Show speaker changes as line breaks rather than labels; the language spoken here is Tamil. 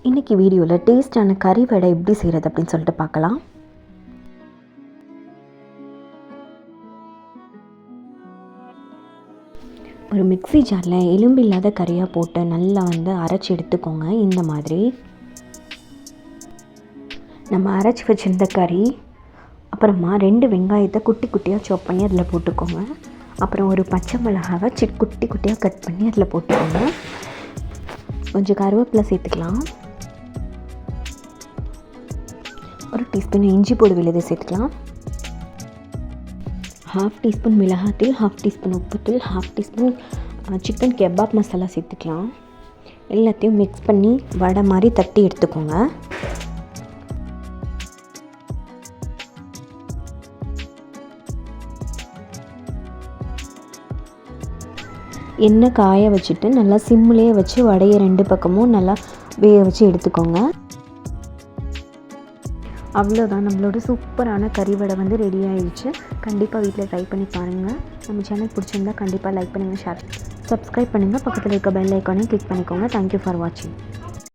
இன்றைக்கி வீடியோவில் டேஸ்டான கறி வடை எப்படி செய்கிறது அப்படின்னு சொல்லிட்டு பார்க்கலாம். ஒரு மிக்ஸி ஜாரில் எலும்பு இல்லாத கறியாக போட்டு நல்லா அரைச்சி எடுத்துக்கோங்க. இந்த மாதிரி நம்ம அரைச்சி வச்சுருந்த கறி, அப்புறமா 2 வெங்காயத்தை குட்டி குட்டியாக சாப் பண்ணி அதில் போட்டுக்கோங்க. அப்புறம் ஒரு பச்சை மிளகாவை குட்டி குட்டியாக கட் பண்ணி அதில் போட்டுக்கோங்க. கொஞ்சம் கருவேப்பிலை சேர்த்துக்கலாம். ஒரு டீஸ்பூன் இஞ்சி பூண்டு விழுது சேர்த்துக்கலாம். 1/2 டீஸ்பூன் மிளகாத்தூள், 1/2 டீஸ்பூன் உப்புத்தூள், 1/2 டீஸ்பூன் சிக்கன் கெபாப் மசாலா சேர்த்துக்கலாம். எல்லாத்தையும் மிக்ஸ் பண்ணி வடை மாதிரி தட்டி எடுத்துக்கோங்க. எண்ணெய் காய வச்சுட்டு நல்லா சிம்லேயே வச்சு வடையை 2 பக்கமும் நல்லா வேக வச்சு எடுத்துக்கோங்க. அவ்வளோதான், நம்மளோட சூப்பரான கறி வடை ரெடி ஆயிடுச்சு. கண்டிப்பாக வீட்டில் ட்ரை பண்ணி பாருங்கள். நம்ம சேனல் பிடிச்சிருந்தா கண்டிப்பாக லைக் பண்ணுங்கள், ஷேர், சப்ஸ்கிரைப் பண்ணுங்கள். பக்கத்தில் இருக்க பெல் ஐக்கானையும் கிளிக் பண்ணிக்கோங்க. தேங்க்யூ ஃபார் வாட்சிங்.